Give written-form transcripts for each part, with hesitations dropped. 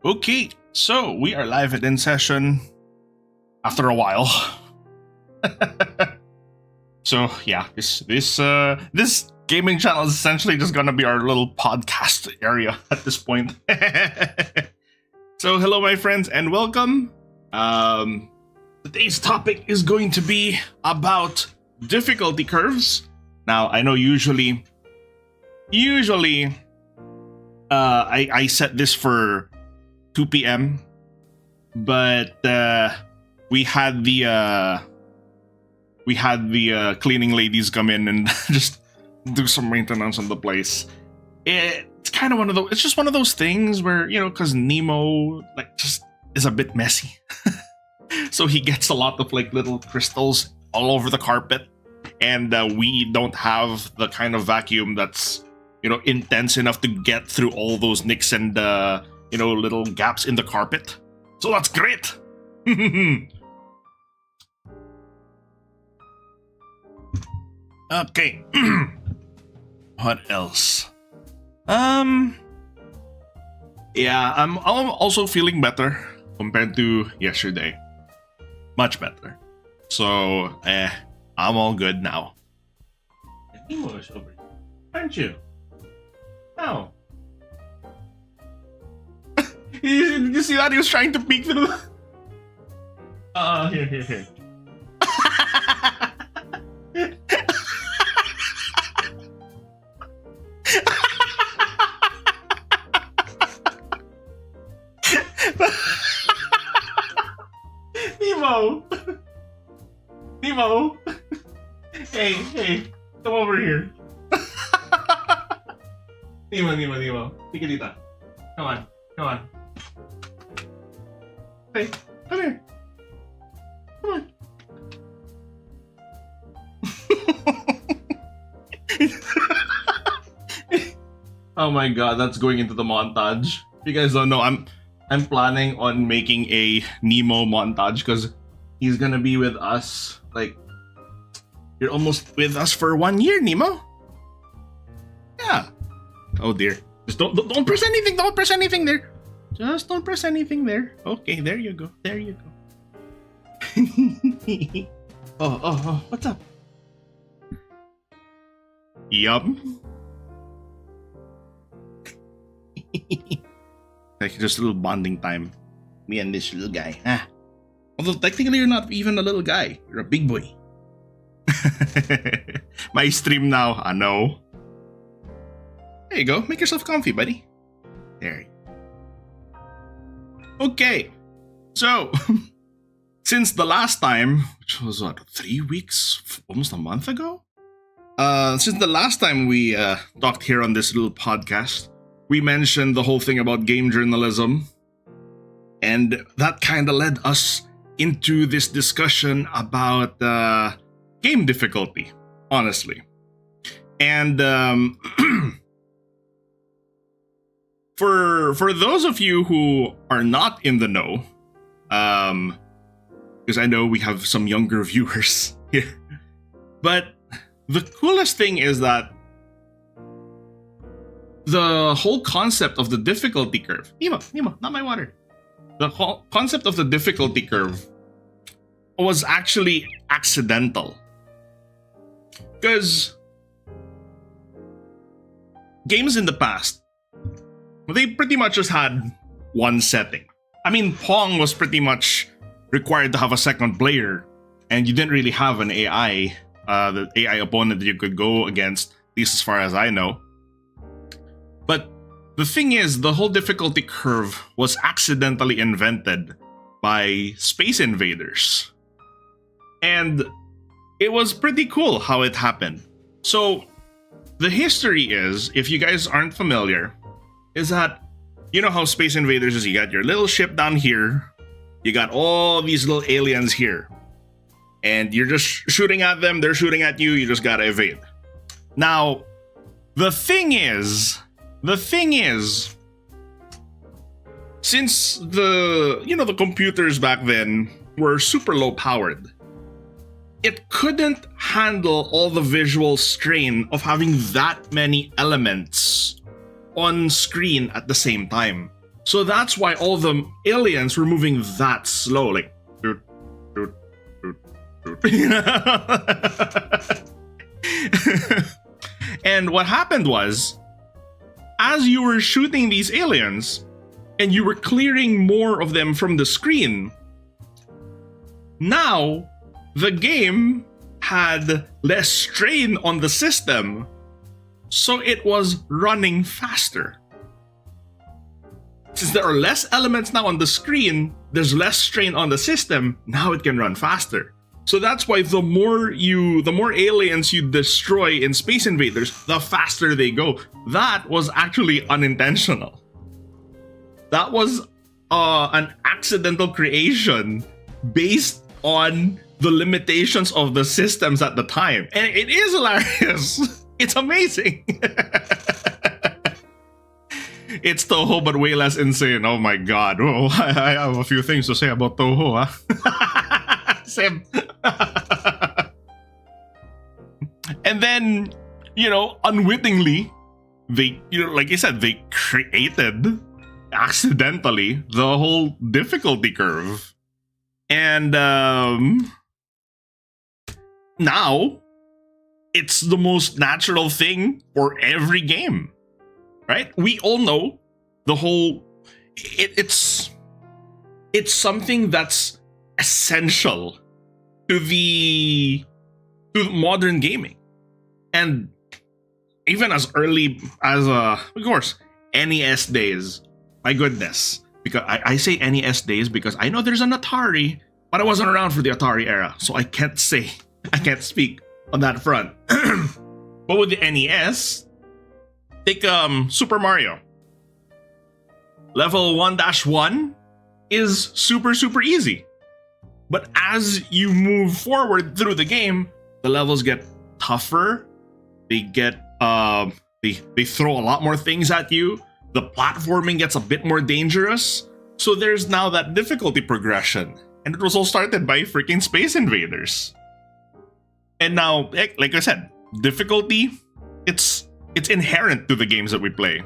Okay, so we are live and in session after a while. So yeah, this gaming channel is essentially just gonna be our little podcast area at this point. So hello, my friends, and welcome. Today's topic is going to be about difficulty curves. Now, I know usually, I set this for 2 p.m. but we had the cleaning ladies come in and just do some maintenance on the place. It's kind of one of those. It's just one of those things where, you know, because Nemo just is a bit messy, so he gets a lot of little crystals all over the carpet, and we don't have the kind of vacuum that's, you know, intense enough to get through all those nicks and little gaps in the carpet. So that's great. Okay. What else? Yeah, I'm also feeling better compared to yesterday. Much better. So, I'm all good now. Nemo is over here, aren't you? No. Did you see that? He was trying to peek through. Here. Nemo. Hey, come over here. Nemo. Tika dito. Come on. Hey, come here. Come on. Oh my god, that's going into the montage. If you guys don't know, I'm planning on making a Nemo montage because he's gonna be with us. You're almost with us for 1 year, Nemo. Yeah. Oh dear. Just don't press anything. Don't press anything there. Just don't press anything there. Okay, there you go. Oh, what's up? Yum. Just a little bonding time. Me and this little guy. Although technically you're not even a little guy. You're a big boy. My stream now. I know. There you go. Make yourself comfy, buddy. There. Okay. So, since the last time, which was 3 weeks, almost a month ago? Since the last time we talked here on this little podcast, we mentioned the whole thing about game journalism. And that kind of led us into this discussion about game difficulty, honestly. And for those of you who are not in the know, because I know we have some younger viewers here, but the coolest thing is that the whole concept of the difficulty curve, Nemo, not my water. The whole concept of the difficulty curve was actually accidental. Because games in the past, they pretty much just had one setting. I mean, Pong was pretty much required to have a second player, and you didn't really have an AI, the AI opponent that you could go against, at least as far as I know. But the thing is, the whole difficulty curve was accidentally invented by Space Invaders. And it was pretty cool how it happened. So, the history is, if you guys aren't familiar, is that, you know how Space Invaders is, you got your little ship down here, you got all these little aliens here, and you're just shooting at them, they're shooting at you, you just gotta evade. Now, the thing is, since the computers back then were super low powered, it couldn't handle all the visual strain of having that many elements on screen at the same time. So that's why all the aliens were moving that slow, like doot, doot, doot, doot. And what happened was, as you were shooting these aliens and you were clearing more of them from the screen, now the game had less strain on the system, so it was running faster. Since there are less elements now on the screen, there's less strain on the system, now it can run faster. So that's why the more aliens you destroy in Space Invaders, the faster they go. That was actually unintentional. That was an accidental creation based on the limitations of the systems at the time. And it is hilarious. It's amazing. It's Toho, but way less insane. Oh my god. Oh, I have a few things to say about Toho, huh? Same. And then, unwittingly, they, like I said, they created accidentally the whole difficulty curve. And now it's the most natural thing for every game, right? We all know the whole, it's something that's essential to modern gaming. And even as early as of course, NES days. My goodness. Because I say NES days because I know there's an Atari, but I wasn't around for the Atari era, so I can't speak on that front. But with the NES, take Super Mario. Level 1-1 is super, super easy. But as you move forward through the game, the levels get tougher. They get they throw a lot more things at you. The platforming gets a bit more dangerous. So there's now that difficulty progression. And it was all started by freaking Space Invaders. And now, like I said, difficulty, it's inherent to the games that we play.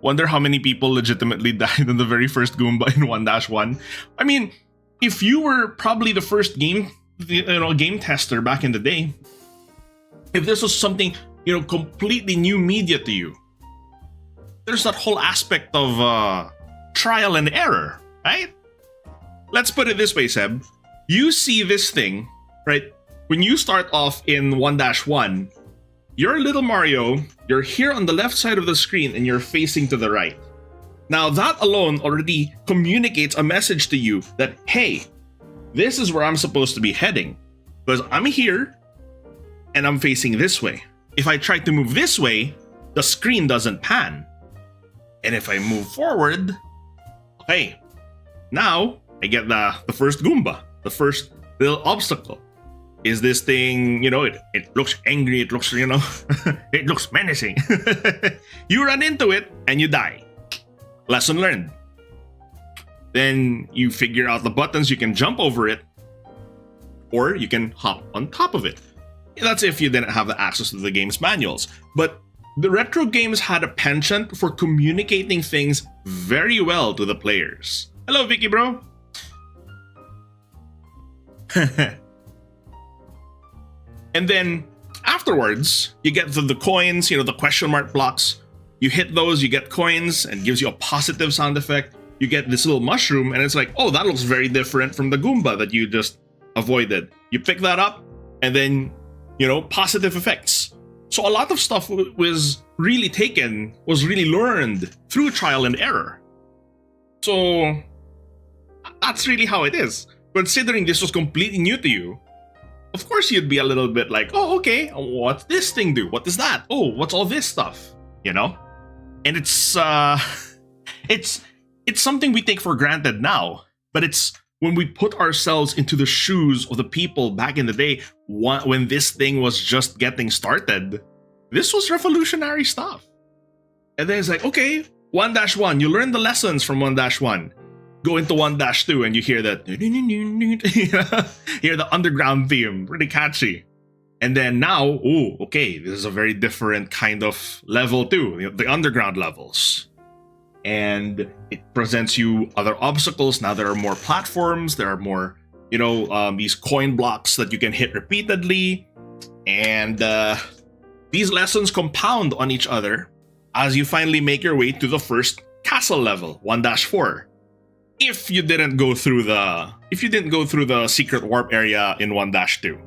Wonder how many people legitimately died in the very first Goomba in 1-1. I mean, if you were probably the first game tester back in the day, if this was something, completely new media to you, there's that whole aspect of trial and error, right? Let's put it this way, Seb. You see this thing, right? When you start off in 1-1, you're little Mario, you're here on the left side of the screen and you're facing to the right. Now that alone already communicates a message to you that, hey, this is where I'm supposed to be heading. Because I'm here and I'm facing this way. If I try to move this way, the screen doesn't pan. And if I move forward, hey, now I get the first Goomba, the first little obstacle. Is this thing, it looks angry, it looks, it looks menacing. You run into it and you die. Lesson learned. Then you figure out the buttons, you can jump over it, or you can hop on top of it. That's if you didn't have the access to the game's manuals. But the retro games had a penchant for communicating things very well to the players. Hello, Vicky, bro. And then afterwards, you get the coins, the question mark blocks. You hit those, you get coins, and it gives you a positive sound effect. You get this little mushroom, and it's like, oh, that looks very different from the Goomba that you just avoided. You pick that up, and then, positive effects. So a lot of stuff was really learned through trial and error. So that's really how it is. Considering this was completely new to you, of course you'd be a little bit like, oh, okay, what's this thing do? What is that? Oh, what's all this stuff? And it's something we take for granted now, but it's when we put ourselves into the shoes of the people back in the day when this thing was just getting started. This was revolutionary stuff. And then it's like, okay, 1-1, you learn the lessons from 1-1. Go into 1-2 and you hear that, hear the underground theme, really catchy. And then now, oh, okay, this is a very different kind of level too, the underground levels. and it presents you other obstacles. Now there are more platforms, there are more, these coin blocks that you can hit repeatedly, and these lessons compound on each other as you finally make your way to the first castle level, 1-4. If you didn't go through the secret warp area in 1-2.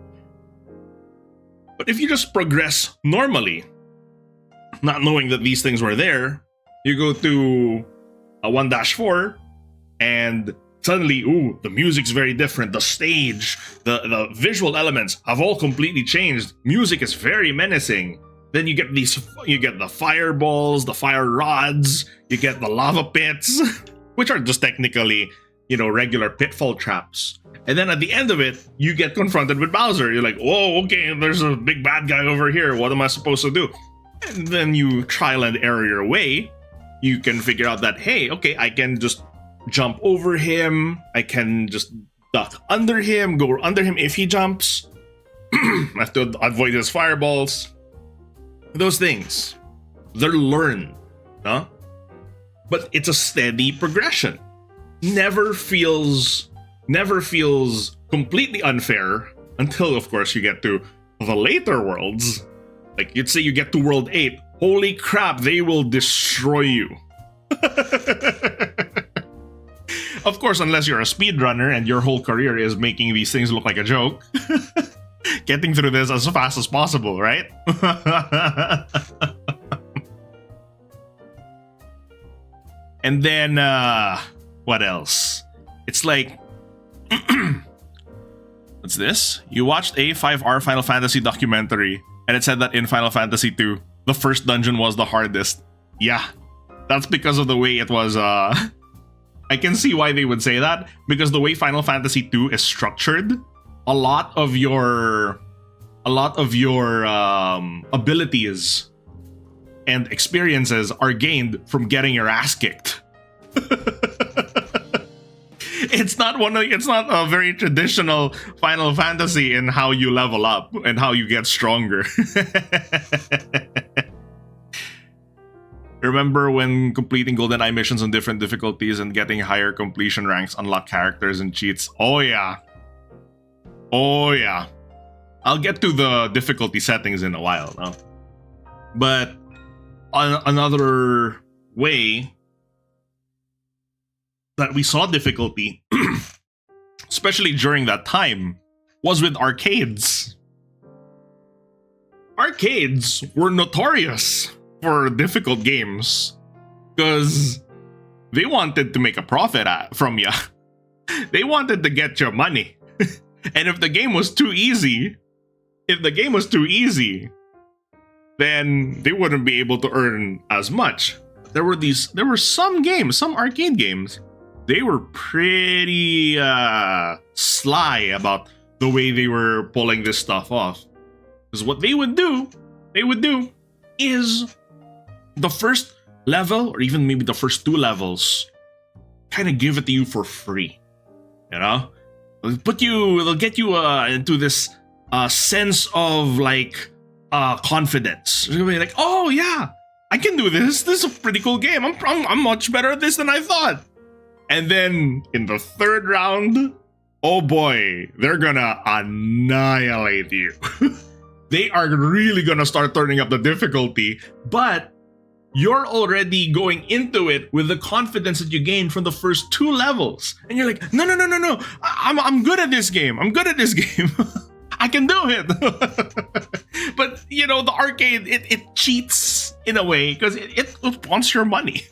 But if you just progress normally, not knowing that these things were there, you go to a 1-4, and suddenly, the music's very different. The stage, the visual elements have all completely changed. Music is very menacing. Then you get the fireballs, the fire rods, you get the lava pits, which are just technically, regular pitfall traps. And then at the end of it, you get confronted with Bowser. You're like, whoa, okay, there's a big bad guy over here. What am I supposed to do? And then you trial and error your way. You can figure out that, hey, okay, I can just jump over him. I can just duck under him, go under him if he jumps. I have to avoid his fireballs. Those things, they're learned, huh? But it's a steady progression. Never feels completely unfair until, of course, you get to the later worlds. Like, you'd say you get to World 8. Holy crap, they will destroy you. Of course, unless you're a speedrunner and your whole career is making these things look like a joke. Getting through this as fast as possible, right? And then, what else? It's like, what's this? You watched a 5-hour Final Fantasy documentary, and it said that in Final Fantasy 2, the first dungeon was the hardest. Yeah, that's because of the way it was, I can see why they would say that, because the way Final Fantasy 2 is structured, a lot of your abilities and experiences are gained from getting your ass kicked. It's not a very traditional Final Fantasy in how you level up and how you get stronger. Remember when completing GoldenEye missions on different difficulties and getting higher completion ranks unlock characters and cheats? Oh yeah. I'll get to the difficulty settings in a while now. But another way that we saw difficulty, especially during that time, was with arcades. Arcades were notorious for difficult games because they wanted to make a profit from you. They wanted to get your money. And if the game was too easy, then they wouldn't be able to earn as much. There were some arcade games. They were pretty sly about the way they were pulling this stuff off. Because what they would do is the first level, or even maybe the first 2 levels, kind of give it to you for free. They'll get you into this sense of like confidence. You'll be like, oh yeah, I can do this. This is a pretty cool game. I'm much better at this than I thought. And then in the 3rd round, oh boy, they're gonna annihilate you. They are really gonna start turning up the difficulty, but you're already going into it with the confidence that you gained from the first 2 levels. And you're like, no. I'm good at this game. I can do it. But, the arcade, it cheats in a way because it wants your money.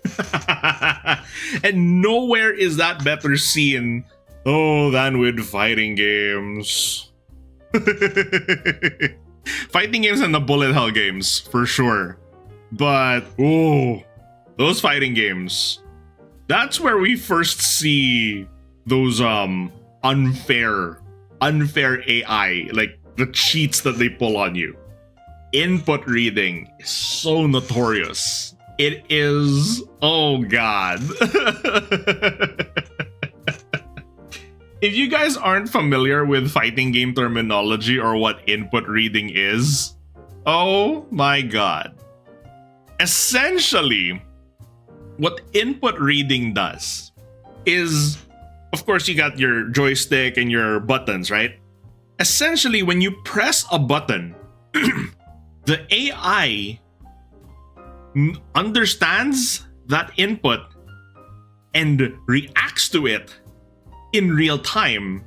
And nowhere is that better seen, than with fighting games. Fighting games and the bullet hell games, for sure. But, those fighting games, that's where we first see those unfair AI, like the cheats that they pull on you. Input reading is so notorious. It is, oh god. If you guys aren't familiar with fighting game terminology or what input reading is, oh my god. Essentially, what input reading does is, of course, you got your joystick and your buttons, right? Essentially, when you press a button, the AI understands that input and reacts to it in real time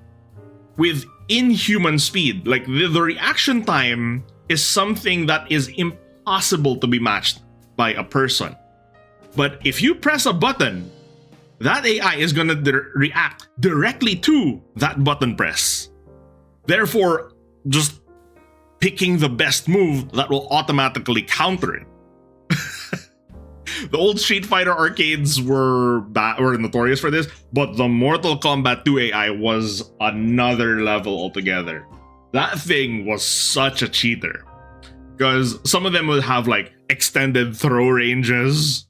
with inhuman speed. Like the reaction time is something that is impossible to be matched by a person. But if you press a button, that AI is going to react directly to that button press. Therefore, just picking the best move that will automatically counter it. The old Street Fighter arcades were notorious for this, but the Mortal Kombat 2 AI was another level altogether. That thing was such a cheater. Because some of them would have like extended throw ranges.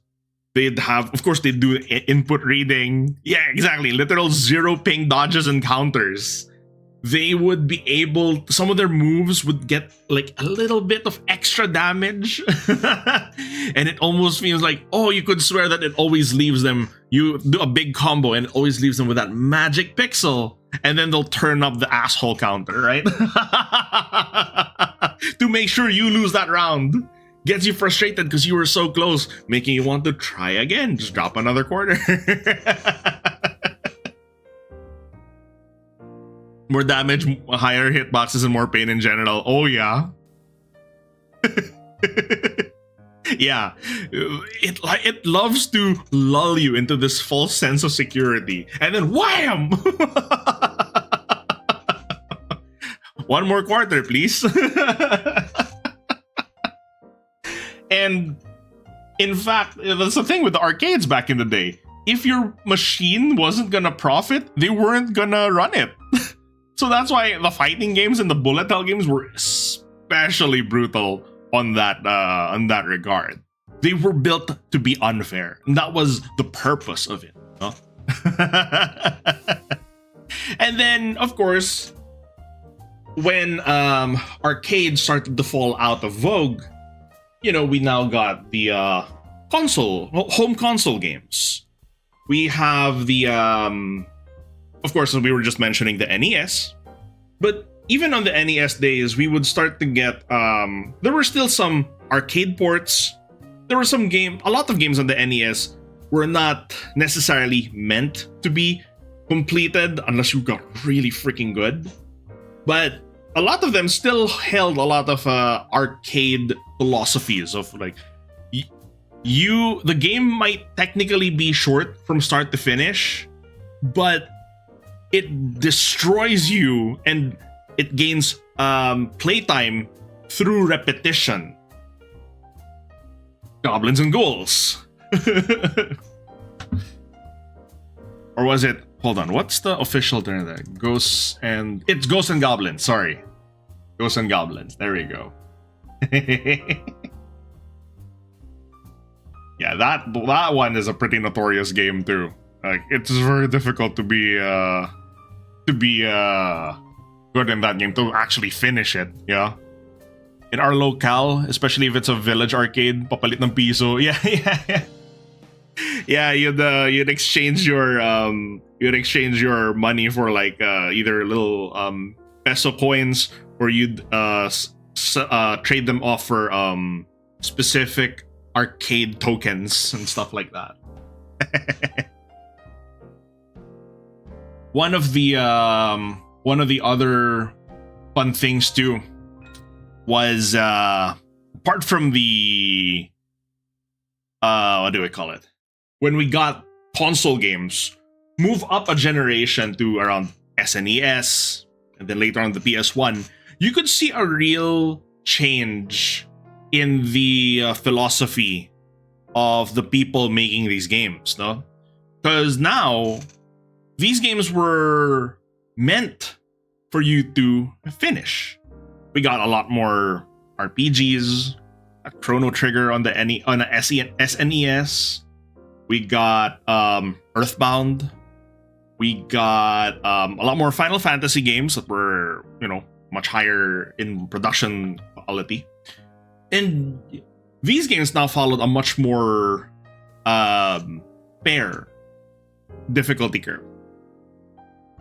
They'd have, of course, they'd do input reading. Yeah, exactly. Literal zero ping dodges and counters. They would be able, some of their moves would get like a little bit of extra damage. And it almost feels like, oh, you could swear that it always leaves them, you do a big combo and it always leaves them with that magic pixel. And then they'll turn up the asshole counter, right? To make sure you lose that round. Gets you frustrated because you were so close, making you want to try again. Just drop another quarter. More damage, higher hitboxes, and more pain in general. Oh, yeah. Yeah. It loves to lull you into this false sense of security. And then wham! One more quarter, please. And in fact, that's the thing with the arcades back in the day. If your machine wasn't gonna profit, they weren't gonna run it. So that's why the fighting games and the bullet hell games were especially brutal on that regard. They were built to be unfair, and that was the purpose of it. Huh? And then, of course, when arcades started to fall out of vogue, you know, we now got the home console games. We have the of course, as we were just mentioning, the NES. But even on the NES days, we would start to get there were still some arcade ports. There were a lot of games on the NES were not necessarily meant to be completed unless you got really freaking good. But a lot of them still held a lot of arcade philosophies of like, the game might technically be short from start to finish, but it destroys you and it gains playtime through repetition. Goblins and ghouls. Or was it, hold on, what's the official term there? It's Ghosts and Goblins, sorry. Ghosts and Goblins, there we go. Yeah, that one is a pretty notorious game too. Like, it's very difficult to be good in that game, to actually finish it, yeah. In our locale, especially if it's a village arcade, papalit ng piso. Yeah. Yeah, you'd exchange your money for like either little peso coins, or you'd trade them off for specific arcade tokens and stuff like that. One of the other fun things too was apart from the what do we call it? When we got console games, move up a generation to around SNES, and then later on the PS1, you could see a real change in the philosophy of the people making these games, no? Because now, these games were meant for you to finish. We got a lot more RPGs, a Chrono Trigger on the SNES. We got Earthbound. We got a lot more Final Fantasy games that were, much higher in production quality. And these games now followed a much more fair difficulty curve.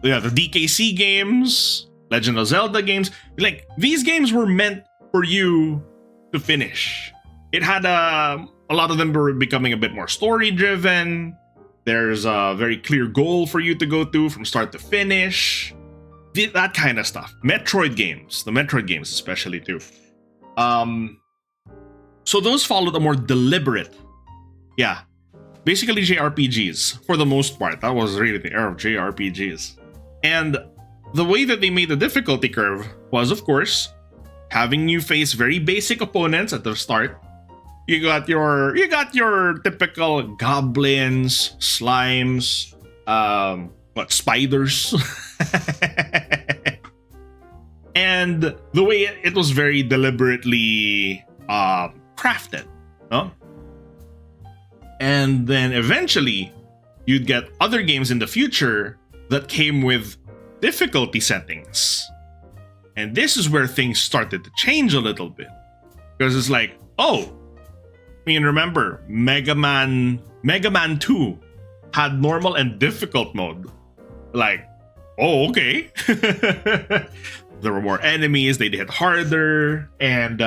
Yeah, the DKC games, Legend of Zelda games, like these games were meant for you to finish. It had a lot of them were becoming a bit more story driven. There's a very clear goal for you to go to from start to finish. That kind of stuff. Metroid games, the Metroid games especially too. So those followed a more deliberate, basically JRPGs for the most part. That was really the era of JRPGs. And the way that they made the difficulty curve was, of course, having you face very basic opponents at the start. You got your typical goblins, slimes, spiders. And the way it was very deliberately crafted, no? And then eventually you'd get other games in the future that came with difficulty settings. And this is where things started to change a little bit. Because it's like, remember, Mega Man 2 had normal and difficult mode. Like, okay. There were more enemies, they'd hit harder, and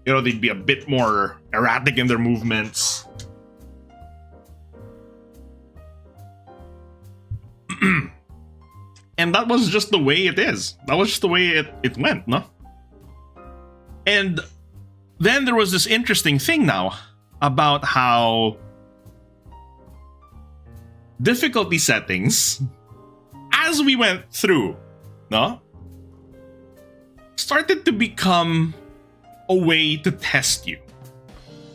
they'd be a bit more erratic in their movements. And that was just the way it is. That was just the way it went, no? And then there was this interesting thing now about how difficulty settings, as we went through, no, started to become a way to test you.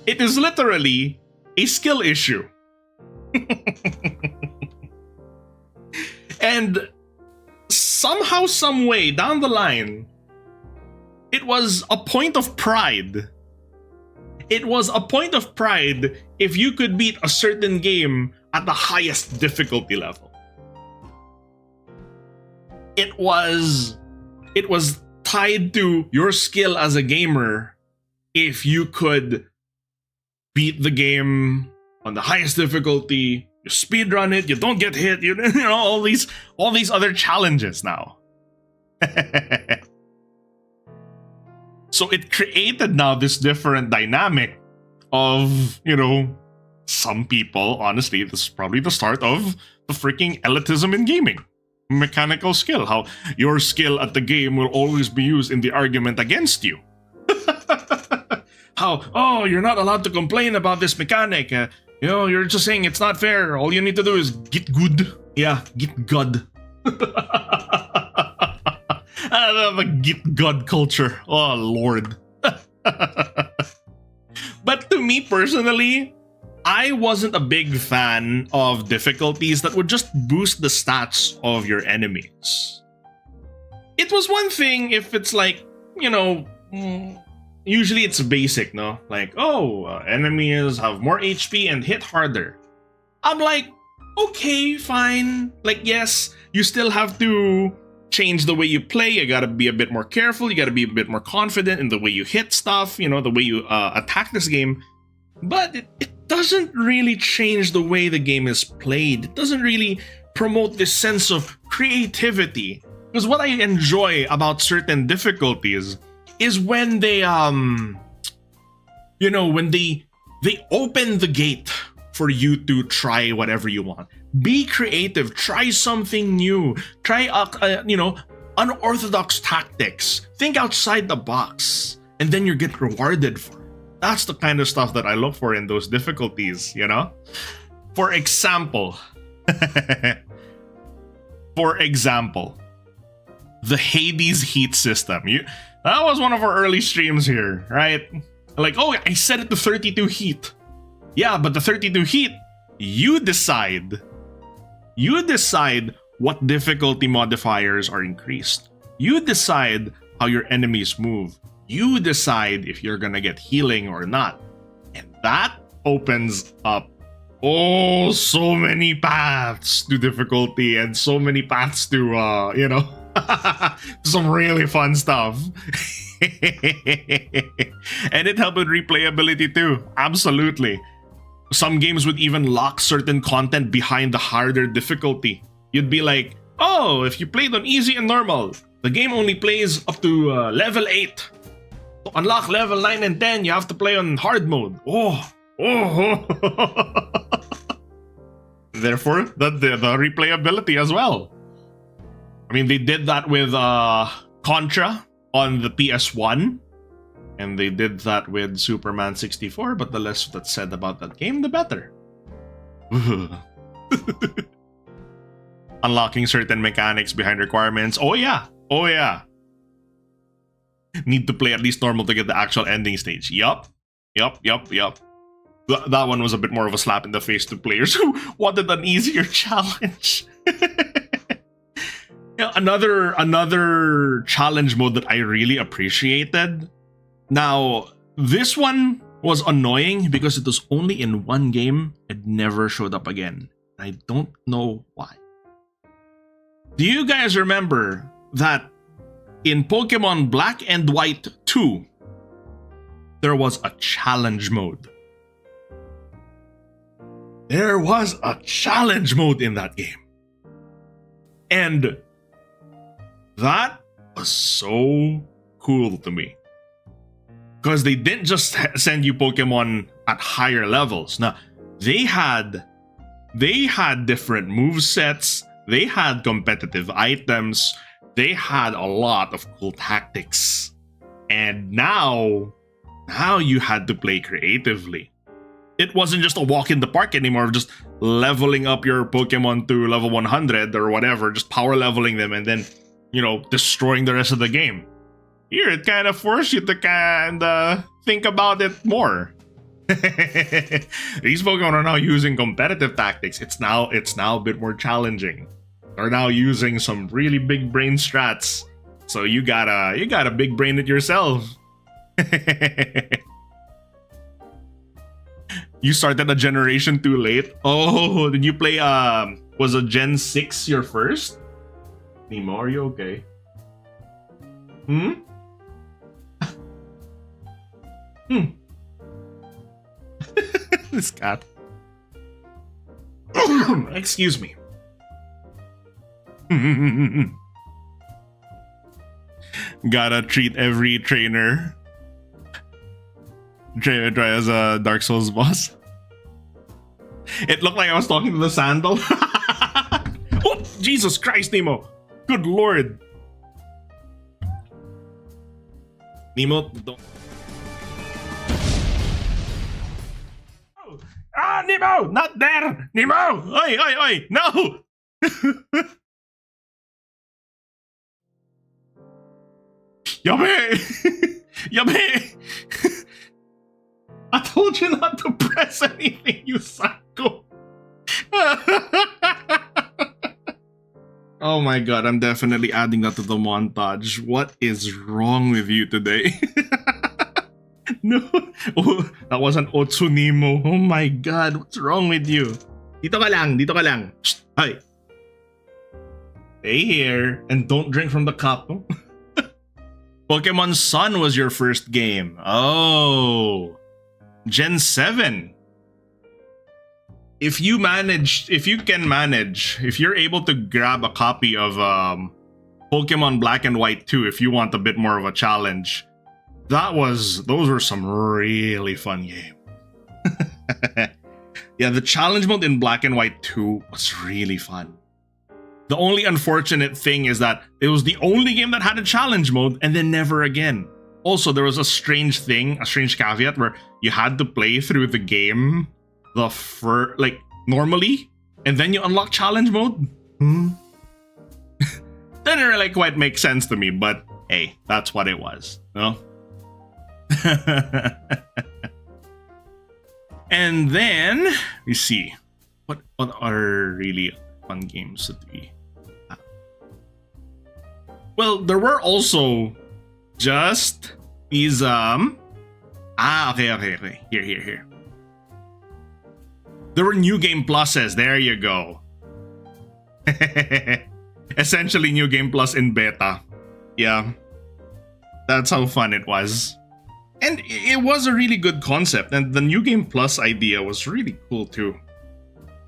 It is literally a skill issue. And somehow, some way down the line, it was a point of pride. It was a point of pride if you could beat a certain game at the highest difficulty level. It was tied to your skill as a gamer if you could beat the game on the highest difficulty. You speedrun it, you don't get hit, you know, all these other challenges now. So it created now this different dynamic of, some people, honestly, this is probably the start of the freaking elitism in gaming. Mechanical skill, how your skill at the game will always be used in the argument against you. How, you're not allowed to complain about this mechanic. You're just saying it's not fair. All you need to do is get good. Yeah, get good. I love a get good culture. Oh, Lord. But to me personally, I wasn't a big fan of difficulties that would just boost the stats of your enemies. It was one thing if it's like, usually it's basic, no? Like, enemies have more HP and hit harder. I'm like, okay, fine. Like, yes, you still have to change the way you play. You gotta be a bit more careful. You gotta be a bit more confident in the way you hit stuff, the way you attack this game. But it doesn't really change the way the game is played. It doesn't really promote this sense of creativity. Because what I enjoy about certain difficulties is when they when they open the gate for you to try whatever you want. Be creative, try something new, try unorthodox tactics, think outside the box, and then you get rewarded for it. That's the kind of stuff that I look for in those difficulties, For example, the Hades heat system. That was one of our early streams here, right? Like, I set it to 32 heat. Yeah, but the 32 heat, you decide. You decide what difficulty modifiers are increased. You decide how your enemies move. You decide if you're gonna get healing or not. And that opens up so many paths to difficulty and so many paths to, some really fun stuff. And it helped with replayability too. Absolutely. Some games would even lock certain content behind the harder difficulty. You'd be like, oh, if you played on easy and normal, the game only plays up to level 8. To unlock level 9 and 10, you have to play on hard mode. Oh. Therefore, the replayability as well. I mean, they did that with Contra on the PS1. And they did that with Superman 64, but the less that's said about that game, the better. Unlocking certain mechanics behind requirements. Oh yeah. Need to play at least normal to get the actual ending stage. Yup. That one was a bit more of a slap in the face to players who wanted an easier challenge. Yeah, another challenge mode that I really appreciated. Now, this one was annoying because it was only in one game and never showed up again. I don't know why. Do you guys remember that in Pokemon Black and White 2, there was a challenge mode? There was a challenge mode in that game. And that was so cool to me. Because they didn't just send you Pokemon at higher levels. Now, they had different movesets, they had competitive items, they had a lot of cool tactics. And now you had to play creatively. It wasn't just a walk in the park anymore, just leveling up your Pokemon to level 100 or whatever, just power leveling them and then, destroying the rest of the game. Here, it kind of forced you to think about it more. These Pokemon are now using competitive tactics. It's now a bit more challenging. They're now using some really big brain strats. So you gotta big brain it yourself. You started a generation too late. Oh, did you play was a Gen 6 your first? Nemo, are you okay? This cat. Excuse me. Gotta treat every trainer. Try as a Dark Souls boss. It looked like I was talking to the sandal. Oh, Jesus Christ, Nemo. Good Lord. Nemo, don't. Ah, Nemo! Not there! Nemo! Oi! No! Yummy! Yummy! I told you not to press anything, you psycho! Oh my god, I'm definitely adding that to the montage. What is wrong with you today? No. Oh, that was an Otsunimo. Oh my god, what's wrong with you? Dito ka lang. Shh, hi. Stay here and don't drink from the cup. Pokemon Sun was your first game. Oh. Gen 7. If you're able to grab a copy of Pokemon Black and White 2 if you want a bit more of a challenge, those were some really fun games. Yeah, the challenge mode in Black and White 2 was really fun. The only unfortunate thing is that it was the only game that had a challenge mode and then never again. Also, there was a strange caveat where you had to play through the game normally, and then you unlock challenge mode. Didn't really quite make sense to me, but hey, that's what it was, no? And then we see what are really fun games that we have. Well, there were also just these okay. Here. There were new game pluses. There you go. Essentially new game plus in beta. Yeah. That's how fun it was. And it was a really good concept, and the New Game Plus idea was really cool too.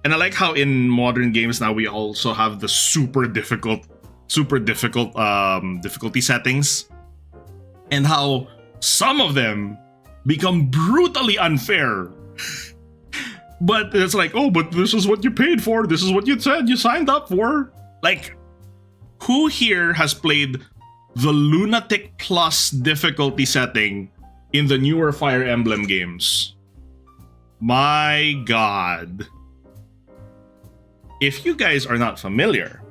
And I like how in modern games now we also have the super difficult difficulty settings, and how some of them become brutally unfair. But it's like, oh, but this is what you paid for. This is what you said you signed up for. Like, who here has played the Lunatic Plus difficulty setting in the newer Fire Emblem games? My God. If you guys are not familiar,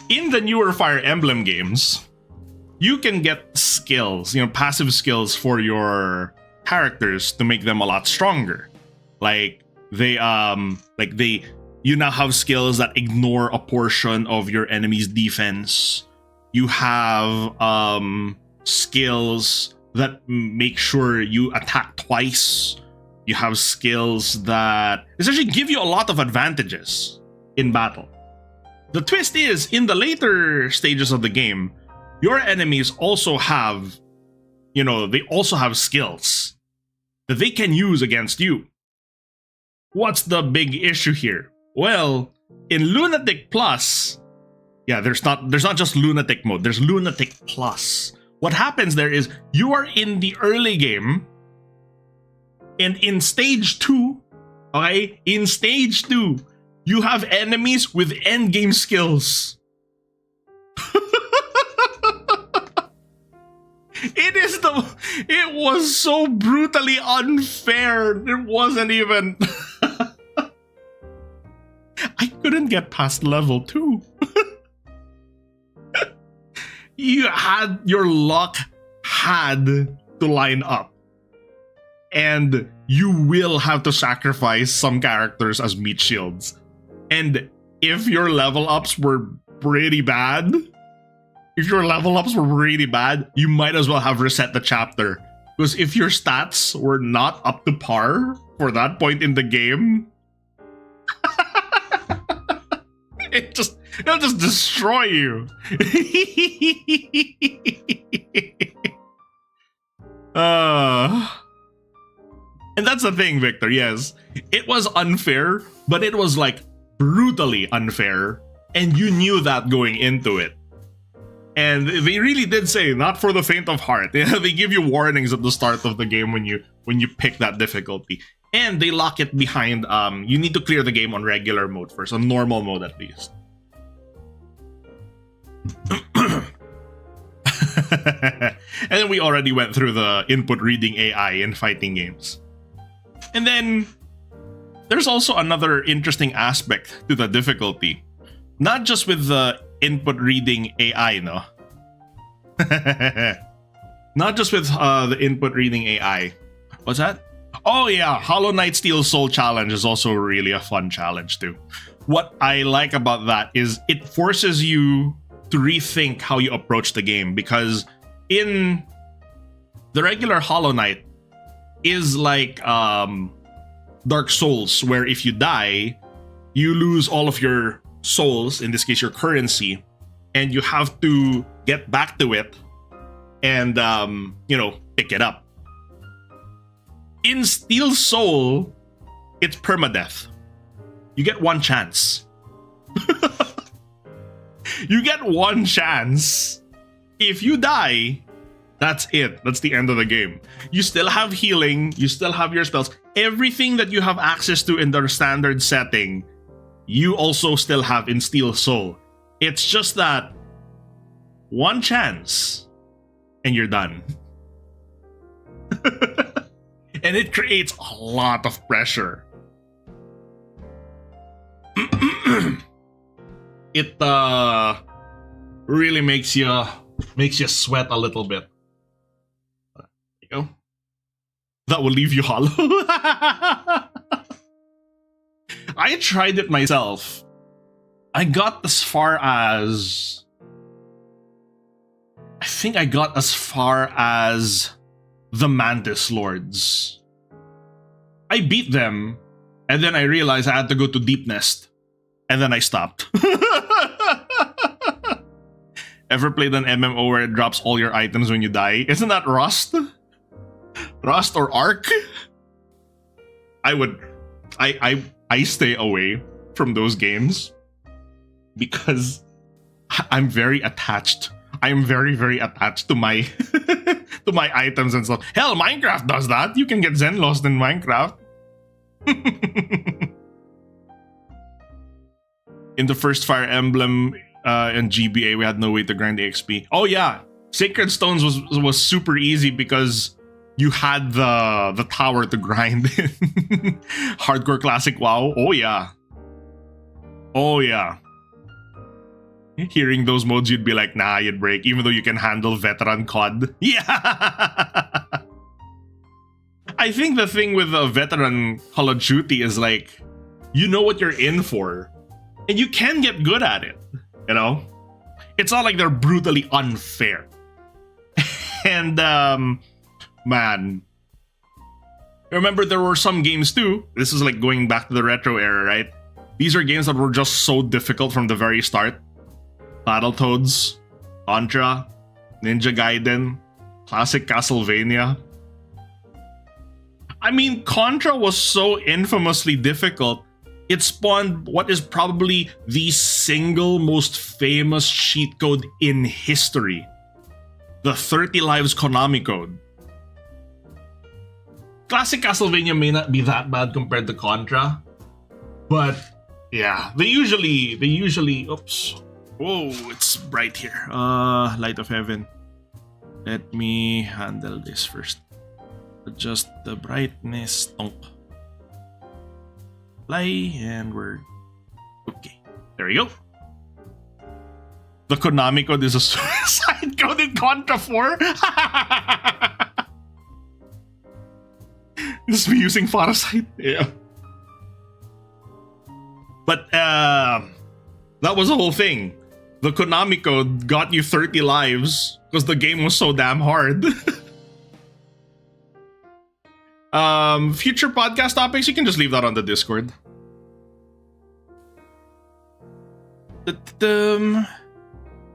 in the newer Fire Emblem games, you can get skills, passive skills for your characters to make them a lot stronger. Like you now have skills that ignore a portion of your enemy's defense. You have skills that make sure you attack twice. You have skills that essentially give you a lot of advantages in battle. The twist is, in the later stages of the game, your enemies also have, they also have skills that they can use against you. What's the big issue here? Well, in Lunatic Plus, there's not just Lunatic mode, there's Lunatic Plus. What happens there is you are in the early game, and in stage 2, okay, you have enemies with endgame skills. It was so brutally unfair. It wasn't even. I couldn't get past level 2. Your luck had to line up. And you will have to sacrifice some characters as meat shields. And if your level ups were pretty bad, you might as well have reset the chapter. Because if your stats were not up to par for that point in the game, it'll just destroy you. And that's the thing, Victor, yes. It was unfair, but it was like brutally unfair. And you knew that going into it. And they really did say, not for the faint of heart. They give you warnings at the start of the game when you pick that difficulty. And they lock it behind, you need to clear the game on regular mode first, on normal mode at least. And then we already went through the input reading AI in fighting games. And then there's also another interesting aspect to the difficulty. Not just with the input reading AI, no? Not just with the input reading AI. What's that? Oh yeah, Hollow Knight Steel Soul Challenge is also really a fun challenge too. What I like about that is it forces you to rethink how you approach the game, because in the regular Hollow Knight is like Dark Souls, where if you die, you lose all of your souls, in this case your currency, and you have to get back to it and pick it up. In Steel Soul, it's permadeath. You get one chance. You get one chance. If you die, that's it. That's the end of the game. You still have healing, you still have your spells. Everything that you have access to in the standard setting, you also still have in Steel Soul. It's just that one chance and you're done. And it creates a lot of pressure. It really makes you sweat a little bit. There you go. That will leave you hollow. I tried it myself. I got as far as... I think I got as far as the Mantis Lords. I beat them, and then I realized I had to go to Deep Nest, and then I stopped. Ever played an MMO where it drops all your items when you die? Isn't that Rust? Rust or Ark? I stay away from those games because I'm very attached. I am very, very attached to my to my items and stuff. Hell, Minecraft does that. You can get Zen lost in Minecraft. In the first Fire Emblem and GBA, we had no way to grind XP. Oh yeah, Sacred Stones was super easy because you had the tower to grind in Hardcore Classic WoW. Oh yeah. Oh yeah. Hearing those modes, you'd be like, nah, you'd break, even though you can handle veteran COD. Yeah. I think the thing with a veteran Call of Duty is like, you know what you're in for, and you can get good at it. You know, it's not like they're brutally unfair. And man, remember there were some games too. This is like going back to the retro era, right? These are games that were just so difficult from the very start. Battletoads, Contra, Ninja Gaiden, classic Castlevania. I mean, Contra was so infamously difficult, it spawned what is probably the single most famous cheat code in history. The 30 Lives Konami code. Classic Castlevania may not be that bad compared to Contra, but yeah, they usually, oops. Whoa, it's bright here. Light of Heaven. Let me handle this first. Adjust the brightness. Tonk. Play, and we're okay. There we go. The Konami code is a suicide code in Contra 4. This is me using Farsight. Yeah. But that was the whole thing. The Konami code got you 30 lives because the game was so damn hard. Future podcast topics, you can just leave that on the Discord.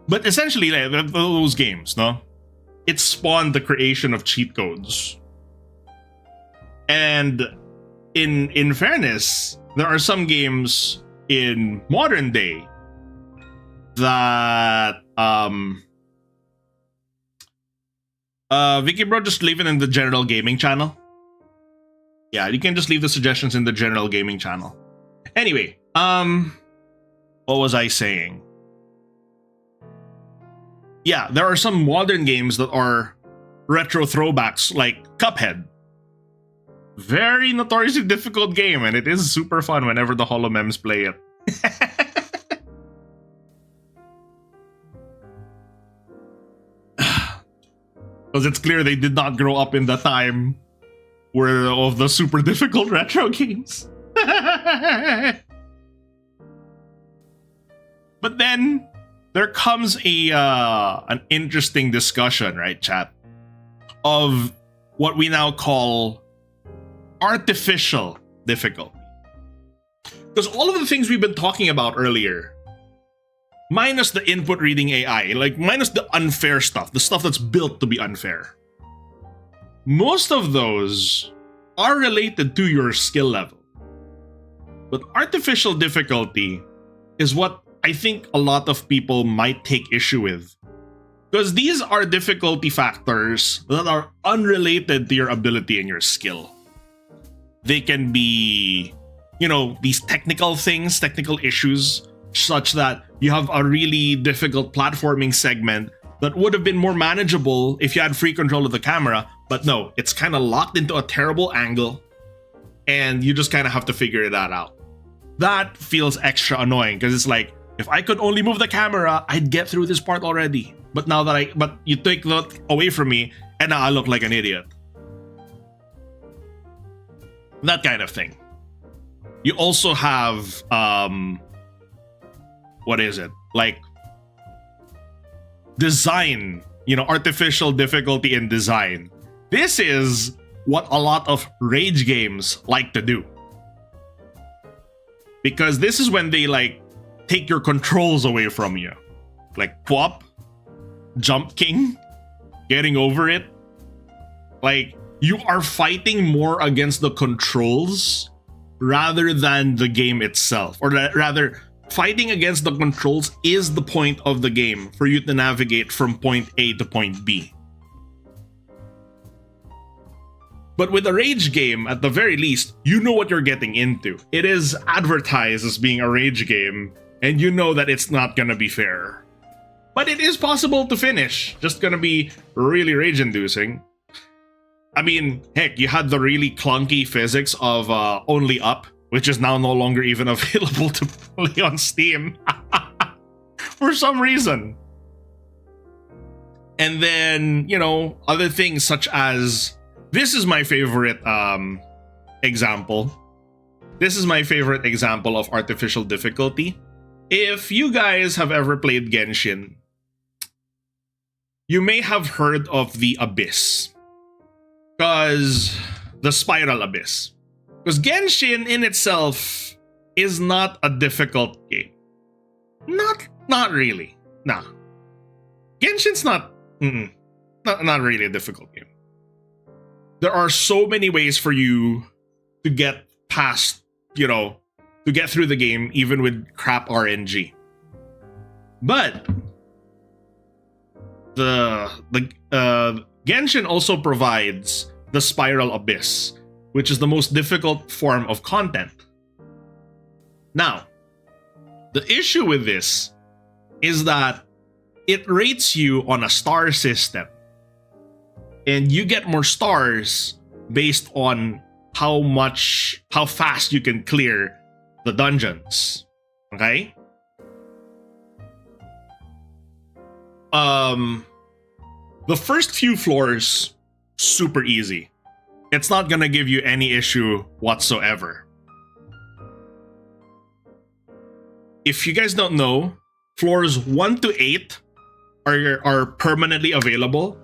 But essentially, like, those games, no? It spawned the creation of cheat codes. And in fairness, there are some games in modern day that Vicky bro, just leave it in the general gaming channel. Yeah, you can just leave the suggestions in the general gaming channel. Anyway, what was I saying? Yeah, there are some modern games that are retro throwbacks, like Cuphead. Very notoriously difficult game, and it is super fun whenever the holomems play it. Because it's clear they did not grow up in the time where of the super difficult retro games. But then there comes an interesting discussion, right, chat, of what we now call artificial difficulty. Because all of the things we've been talking about earlier, minus the input reading AI, like minus the unfair stuff, the stuff that's built to be unfair, most of those are related to your skill level. But artificial difficulty is what I think a lot of people might take issue with. Because these are difficulty factors that are unrelated to your ability and your skill. They can be, you know, these technical things, technical issues, such that you have a really difficult platforming segment that would have been more manageable if you had free control of the camera, but no, it's kind of locked into a terrible angle, and you just kind of have to figure that out. That feels extra annoying, because it's like, if I could only move the camera, I'd get through this part already. But now that but you take that away from me, and now I look like an idiot. That kind of thing. You also have, what is it? Like, design, you know, artificial difficulty in design. This is what a lot of rage games like to do. Because this is when they, like, take your controls away from you. Like, pop, Jump King, getting over it. Like, you are fighting more against the controls rather than the game itself. Or rather, fighting against the controls is the point of the game for you to navigate from point A to point B. But with a rage game, at the very least, you know what you're getting into. It is advertised as being a rage game, and you know that it's not gonna be fair. But it is possible to finish, just gonna be really rage-inducing. I mean, heck, you had the really clunky physics of Only Up, which is now no longer even available to play on Steam. For some reason. And then, you know, other things such as... This is my favorite example. This is my favorite example of artificial difficulty. If you guys have ever played Genshin, you may have heard of the Abyss. Because the Spiral Abyss. Because Genshin in itself is not a difficult game. Not really. Nah. Genshin's not really a difficult game. There are so many ways for you to get past, you know, to get through the game even with crap RNG. But the Genshin also provides the Spiral Abyss, which is the most difficult form of content. Now, the issue with this is that it rates you on a star system. And you get more stars based on how fast you can clear the dungeons. Okay? The first few floors, super easy. It's not gonna give you any issue whatsoever. If you guys don't know, floors 1 to 8 are permanently available.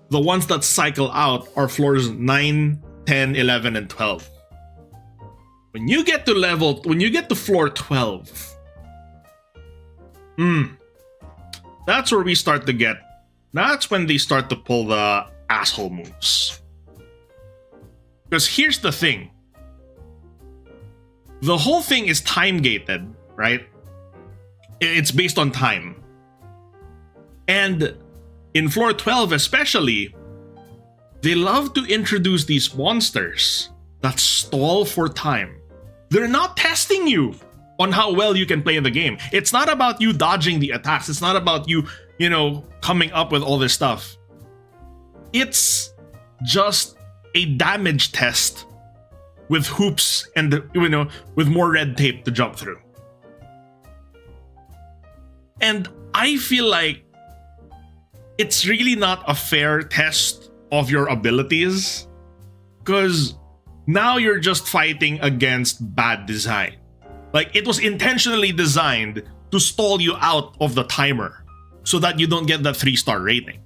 The ones that cycle out are floors 9, 10, 11, and 12. When you get to floor 12, that's where we start to get, that's when they start to pull the asshole moves. Because here's the thing. The whole thing is time gated, right? It's based on time. And in floor 12 especially, they love to introduce these monsters that stall for time. They're not testing you on how well you can play in the game. It's not about you dodging the attacks. It's not about you, you know, coming up with all this stuff. It's just a damage test with hoops and, you know, with more red tape to jump through. And I feel like it's really not a fair test of your abilities, because now you're just fighting against bad design. Like, it was intentionally designed to stall you out of the timer so that you don't get that 3-star rating.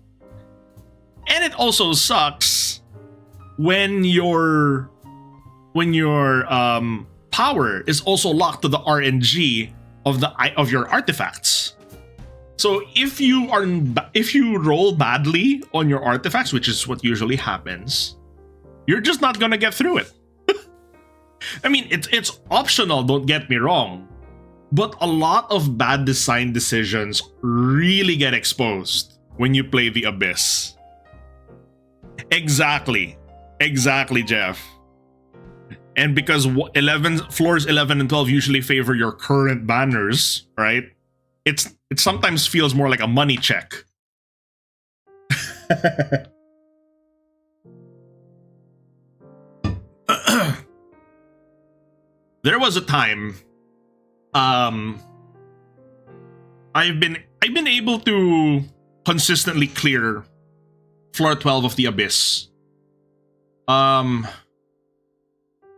And it also sucks when your power is also locked to the RNG of your artifacts. So if you roll badly on your artifacts, which is what usually happens, you're just not gonna get through it. I mean, it's optional, don't get me wrong, but a lot of bad design decisions really get exposed when you play the Abyss. Exactly, Jeff. And because floors 11 and 12 usually favor your current banners, right? It sometimes feels more like a money check. There was a time I've been able to consistently clear floor 12 of the Abyss. But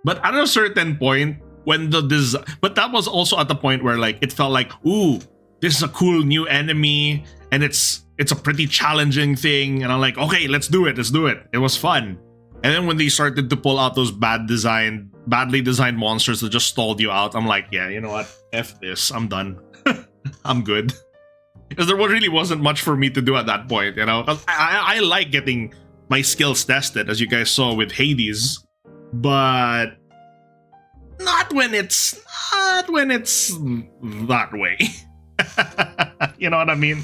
at a certain point when but that was also at the point where, like, it felt like, ooh, this is a cool new enemy, and it's a pretty challenging thing, and I'm like, okay, let's do it. It was fun. And then when they started to pull out those badly designed monsters that just stalled you out, I'm like, yeah, you know what? F this. I'm done. I'm good. Because there really wasn't much for me to do at that point, you know? 'Cause I like getting my skills tested, as you guys saw with Hades, but not when it's that way. You know what I mean?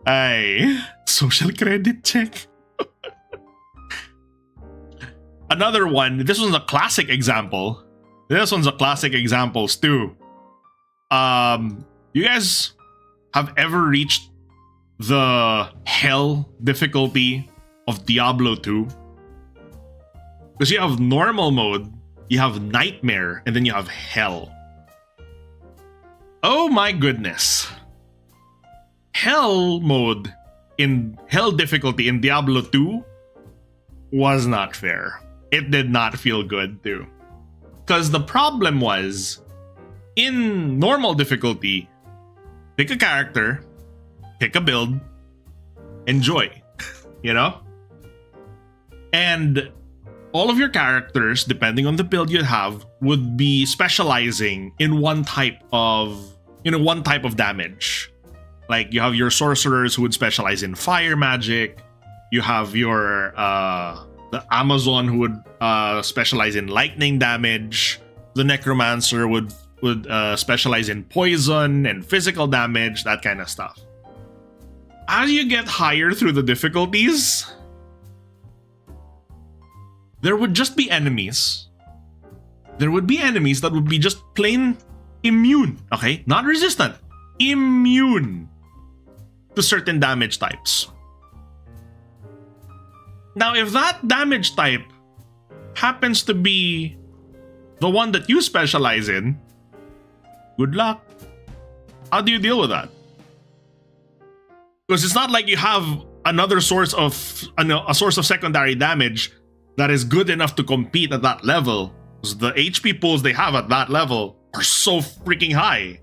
Ay, social credit check. Another one, this one's a classic example. This one's a classic examples too. You guys have ever reached the hell difficulty of Diablo 2? Because you have normal mode, you have nightmare, and then you have hell. Oh my goodness. Hell mode in hell difficulty in Diablo 2 was not fair. It did not feel good too. Because the problem was, in normal difficulty, pick a character, pick a build, enjoy, you know? And all of your characters, depending on the build you have, would be specializing in one type of damage. Like you have your sorcerers who would specialize in fire magic. You have your the Amazon who would specialize in lightning damage. The necromancer would specialize in poison and physical damage, that kind of stuff. As you get higher through the difficulties, there would just be enemies. There would be enemies that would be just plain immune, okay? Not resistant, immune to certain damage types. Now, if that damage type happens to be the one that you specialize in, good luck. How do you deal with that? Because it's not like you have another source of a source of secondary damage that is good enough to compete at that level. Because the HP pools they have at that level are so freaking high.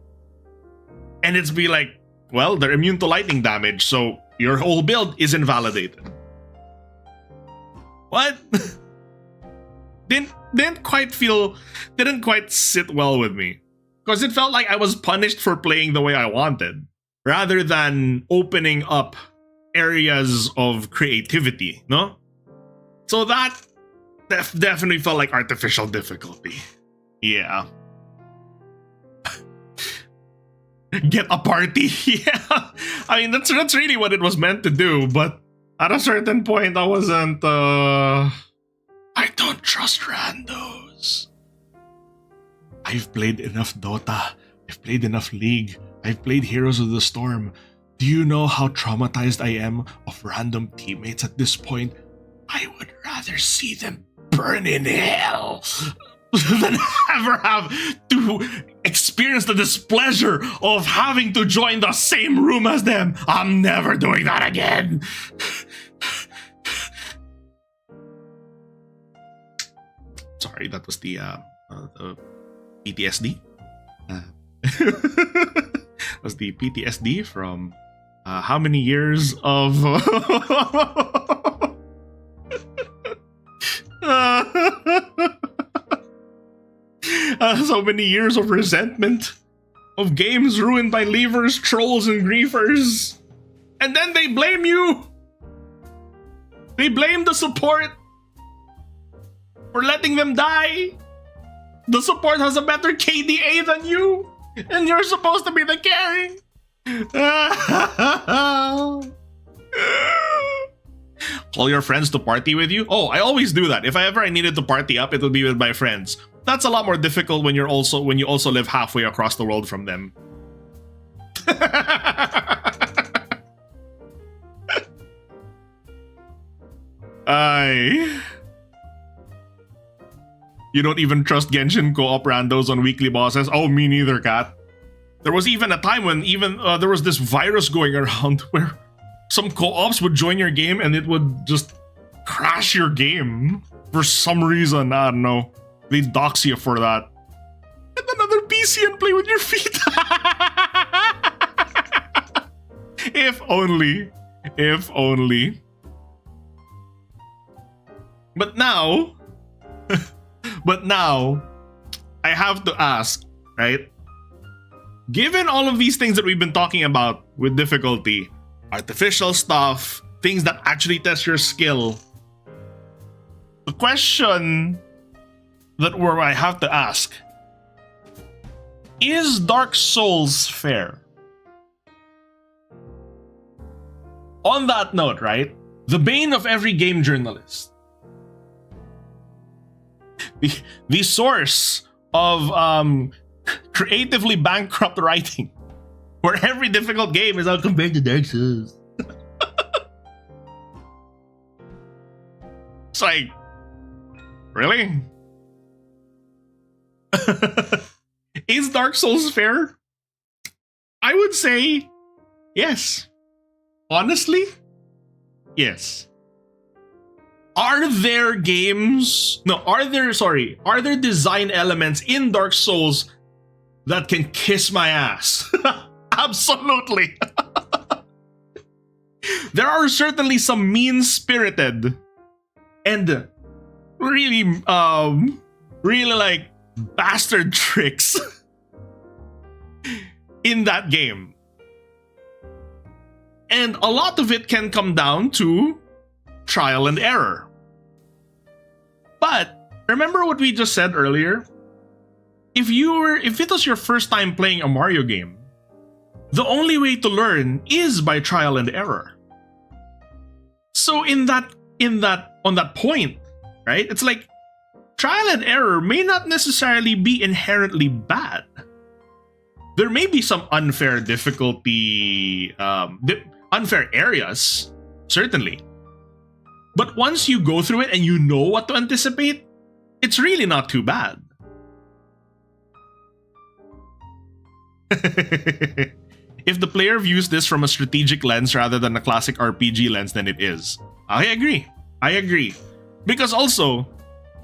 And it's be like, well, they're immune to lightning damage, so your whole build is invalidated. What? Didn't quite sit well with me. Because it felt like I was punished for playing the way I wanted, rather than opening up areas of creativity, no? So that definitely felt like artificial difficulty. Yeah. Get a party. Yeah. I mean, that's really what it was meant to do, but at a certain point, I wasn't, I don't trust randos. I've played enough Dota. I've played enough League. I've played Heroes of the Storm. Do you know how traumatized I am of random teammates at this point? I would rather see them burn in hell than ever have to experience the displeasure of having to join the same room as them. I'm never doing that again. Sorry, that was the PTSD. Was the PTSD from how many years of so many years of resentment, of games ruined by levers, trolls, and griefers. And then they blame you. They blame the support for letting them die. The support has a better KDA than you, and you're supposed to be the carry. Call your friends to party with you? Oh, I always do that. If I needed to party up, it would be with my friends. That's a lot more difficult when you also live halfway across the world from them. You don't even trust Genshin co-op randos on weekly bosses? Oh, me neither, Kat. There was even a time when there was this virus going around where some co-ops would join your game and it would just crash your game for some reason. I don't know. They'd dox you for that. Get another PC and play with your feet. If only. If only. But now, I have to ask, right? given all of these things that we've been talking about with difficulty, artificial stuff, things that actually test your skill, the question that I have to ask, is Dark Souls fair? On that note, right? The bane of every game journalist. The source of creatively bankrupt writing, where every difficult game is out compared to Dark Souls. It's like, really? Is Dark Souls fair? I would say yes. Honestly, yes. Are there design elements in Dark Souls that can kiss my ass? Absolutely. There are certainly some mean-spirited and really like bastard tricks in that game. And a lot of it can come down to trial and error. But remember what we just said earlier? If it was your first time playing a Mario game, the only way to learn is by trial and error. So on that point, right? It's like trial and error may not necessarily be inherently bad. There may be some unfair difficulty, unfair areas, certainly. But once you go through it and you know what to anticipate, it's really not too bad. If the player views this from a strategic lens rather than a classic RPG lens, then it is. I agree. Because also,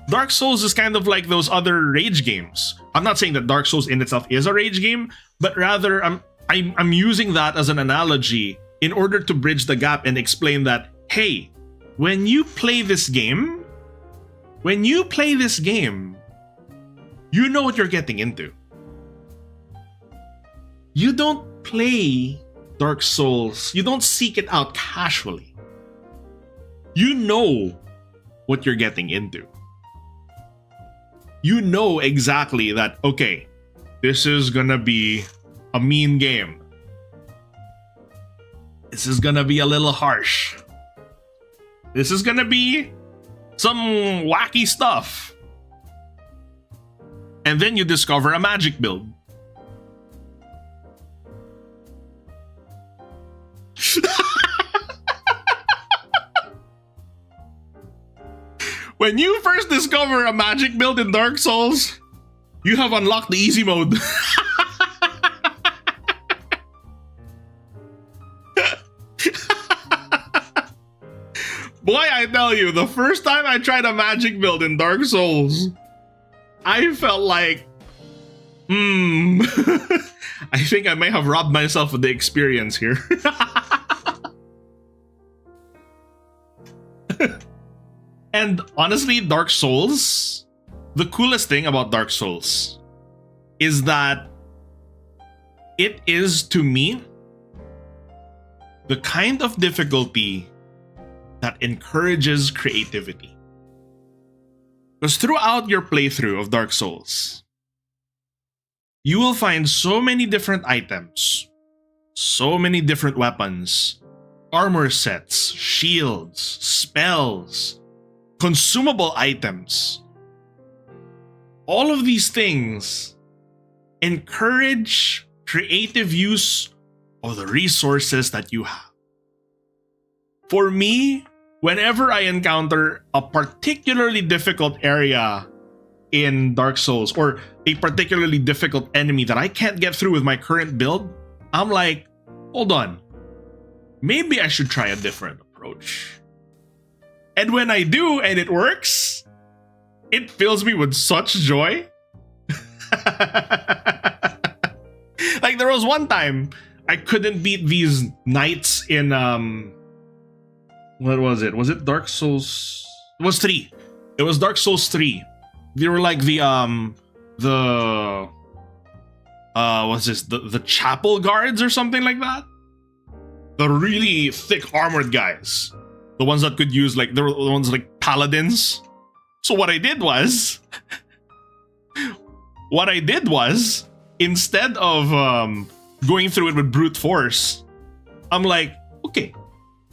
Dark Souls is kind of like those other rage games. I'm not saying that Dark Souls in itself is a rage game, but rather I'm using that as an analogy in order to bridge the gap and explain that, hey, when you play this game, you know what you're getting into. You don't play Dark Souls, you don't seek it out casually. You know what you're getting into. You know exactly that, okay, this is gonna be a mean game. This is gonna be a little harsh. This is gonna be some wacky stuff. And then you discover a magic build. When you first discover a magic build in Dark Souls, you have unlocked the easy mode. Boy, I tell you, the first time I tried a magic build in Dark Souls, I felt like, I think I may have robbed myself of the experience here. And honestly, Dark Souls, the coolest thing about Dark Souls is that it is, to me, the kind of difficulty that encourages creativity. Because throughout your playthrough of Dark Souls, you will find so many different items, so many different weapons, armor sets, shields, spells, consumable items. All of these things encourage creative use of the resources that you have. For me, whenever I encounter a particularly difficult area in Dark Souls or a particularly difficult enemy that I can't get through with my current build, I'm like, hold on, maybe I should try a different approach. And when I do and it works, it fills me with such joy. Like there was one time I couldn't beat these knights in what was it? Was it Dark Souls? It was 3. It was Dark Souls 3. They were like the what's this? The chapel guards or something like that? The really thick armored guys. The ones that could use, like, the ones like paladins. So what I did was, instead of going through it with brute force, I'm like, okay,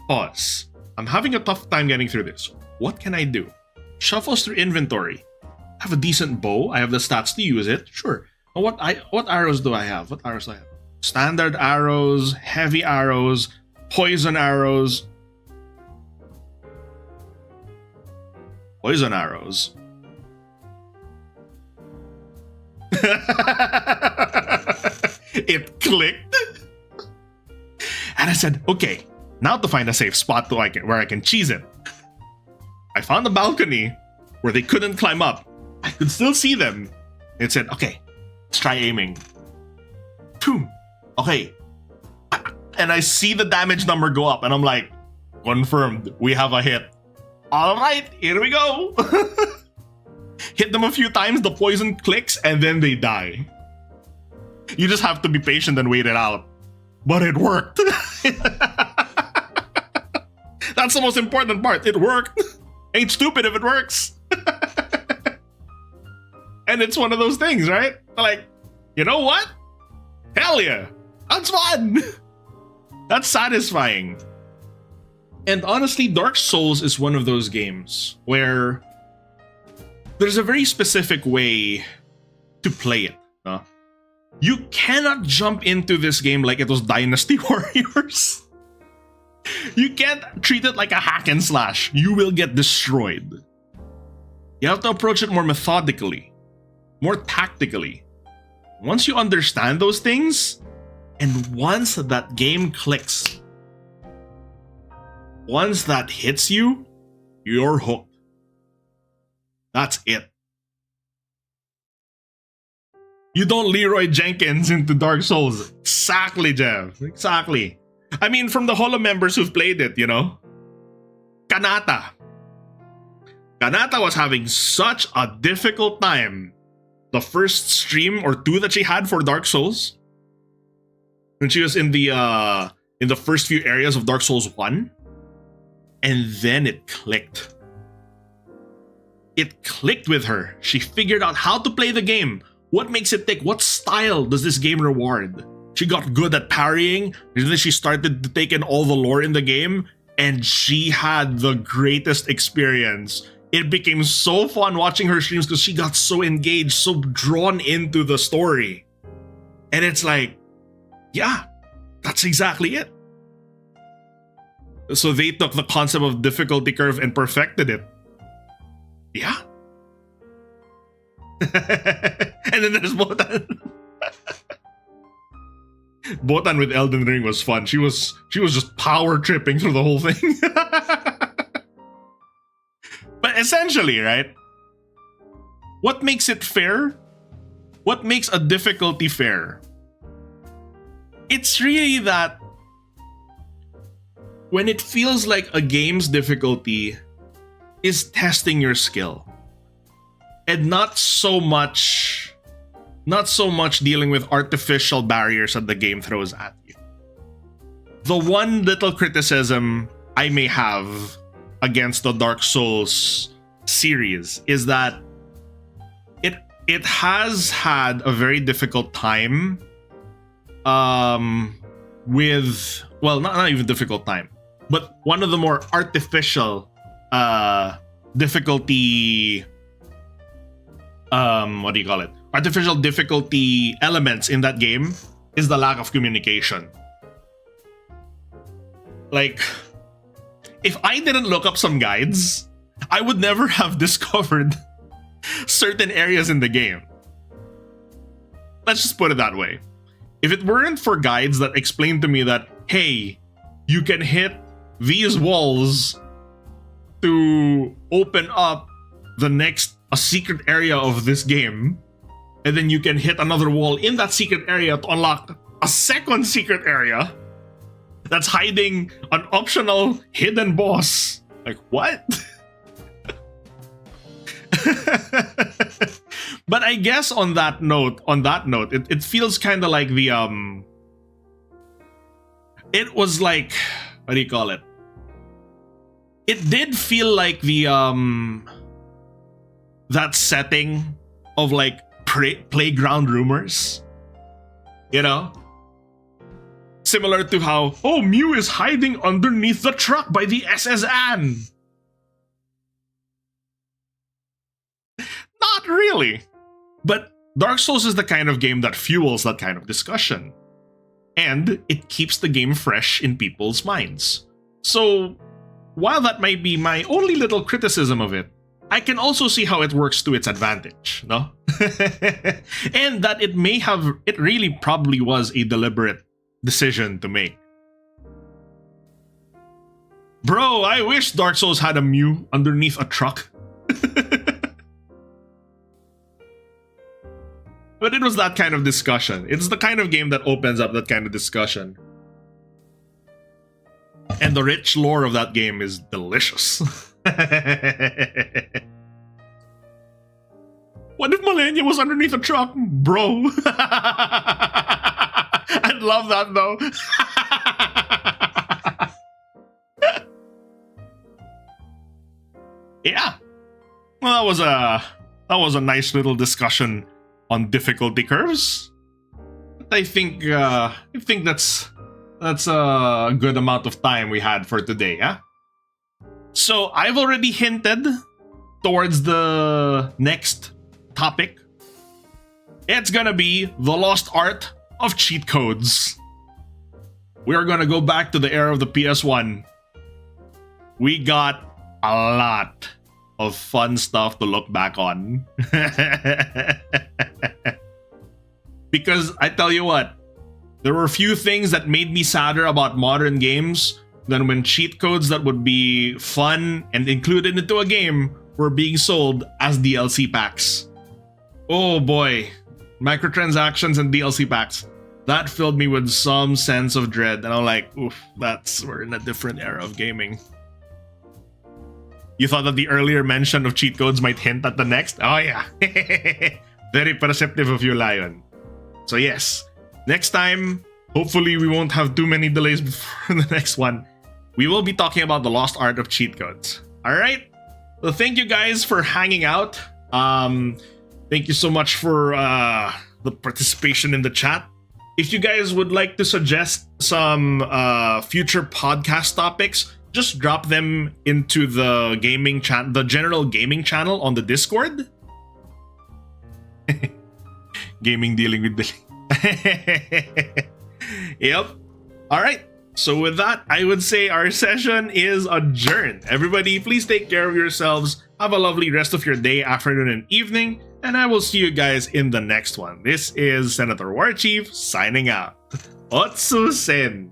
pause. I'm having a tough time getting through this. What can I do? Shuffles through inventory. I have a decent bow. I have the stats to use it. Sure. What arrows do I have? Standard arrows, heavy arrows, poison arrows. Poison arrows. It clicked. And I said, okay, now to find a safe spot where I can cheese it. I found a balcony where they couldn't climb up. I could still see them. It said, okay, let's try aiming. Boom. Okay. And I see the damage number go up, and I'm like, confirmed, we have a hit. All right, here we go. Hit them a few times, the poison clicks, and then they die. You just have to be patient and wait it out. But it worked. That's the most important part. It worked. Ain't stupid if it works. And it's one of those things, right? Like, you know what? Hell yeah. That's fun. That's satisfying. And honestly, Dark Souls is one of those games where there's a very specific way to play it. You cannot jump into this game like it was Dynasty Warriors. You can't treat it like a hack and slash. You will get destroyed. You have to approach it more methodically, more tactically. Once you understand those things, and once that game clicks, once that hits you, you're hooked. That's it. You don't Leroy Jenkins into Dark Souls. Exactly, Jeff. Exactly. I mean, from the Holo members who've played it, you know? Kanata. Kanata was having such a difficult time the first stream or two that she had for Dark Souls. When she was in the first few areas of Dark Souls 1. And then it clicked. It clicked with her. She figured out how to play the game. What makes it tick? What style does this game reward? She got good at parrying, and then she started to take in all the lore in the game, and she had the greatest experience. It became so fun watching her streams because she got so engaged, so drawn into the story. And it's like, yeah, that's exactly it. So they took the concept of difficulty curve and perfected it. Yeah. And then there's Botan. Botan with Elden Ring was fun. She was just power tripping through the whole thing. But essentially, right? What makes it fair? What makes a difficulty fair? It's really that when it feels like a game's difficulty is testing your skill. And not so much dealing with artificial barriers that the game throws at you. The one little criticism I may have against the Dark Souls series is that it has had a very difficult time with, well, not even difficult time, but one of the more artificial difficulty, what do you call it? Artificial difficulty elements in that game is the lack of communication. Like, if I didn't look up some guides, I would never have discovered certain areas in the game. Let's just put it that way. If it weren't for guides that explained to me that, hey, you can hit these walls to open up a secret area of this game, and then you can hit another wall in that secret area to unlock a second secret area that's hiding an optional hidden boss. Like, what? But I guess on that note, it feels kind of like the it was like, what do you call it? It did feel like the that setting of like playground rumors, you know? Similar to how, oh, Mew is hiding underneath the truck by the SS Anne. Not really. But Dark Souls is the kind of game that fuels that kind of discussion. And it keeps the game fresh in people's minds. So, while that might be my only little criticism of it, I can also see how it works to its advantage, no? And that it really probably was a deliberate decision to make. Bro, I wish Dark Souls had a Mew underneath a truck. But it was that kind of discussion. It's the kind of game that opens up that kind of discussion. And the rich lore of that game is delicious. What if Malenia was underneath a truck? Bro. I'd love that though. Yeah. Well, that was a nice little discussion on difficulty curves. I think that's a good amount of time we had for today, yeah? So I've already hinted towards the next topic. It's gonna be the lost art of cheat codes. We're gonna go back to the era of the PS1. We got a lot of fun stuff to look back on. Because I tell you what, there were a few things that made me sadder about modern games than when cheat codes that would be fun and included into a game were being sold as DLC packs. Oh boy, microtransactions and DLC packs. That filled me with some sense of dread, and I'm like, oof, we're in a different era of gaming. You thought that the earlier mention of cheat codes might hint at the next? Oh yeah. Very perceptive of you, Lion. So yes, next time, hopefully we won't have too many delays before the next one. We will be talking about the lost art of cheat codes. Alright? Well, thank you guys for hanging out. Thank you so much for the participation in the chat. If you guys would like to suggest some future podcast topics, just drop them into the the general gaming channel on the Discord. Gaming dealing with delay. Yep. All right. So with that, I would say our session is adjourned. Everybody, please take care of yourselves. Have a lovely rest of your day, afternoon, and evening. And I will see you guys in the next one. This is Senator Warchief signing out. Otsusen.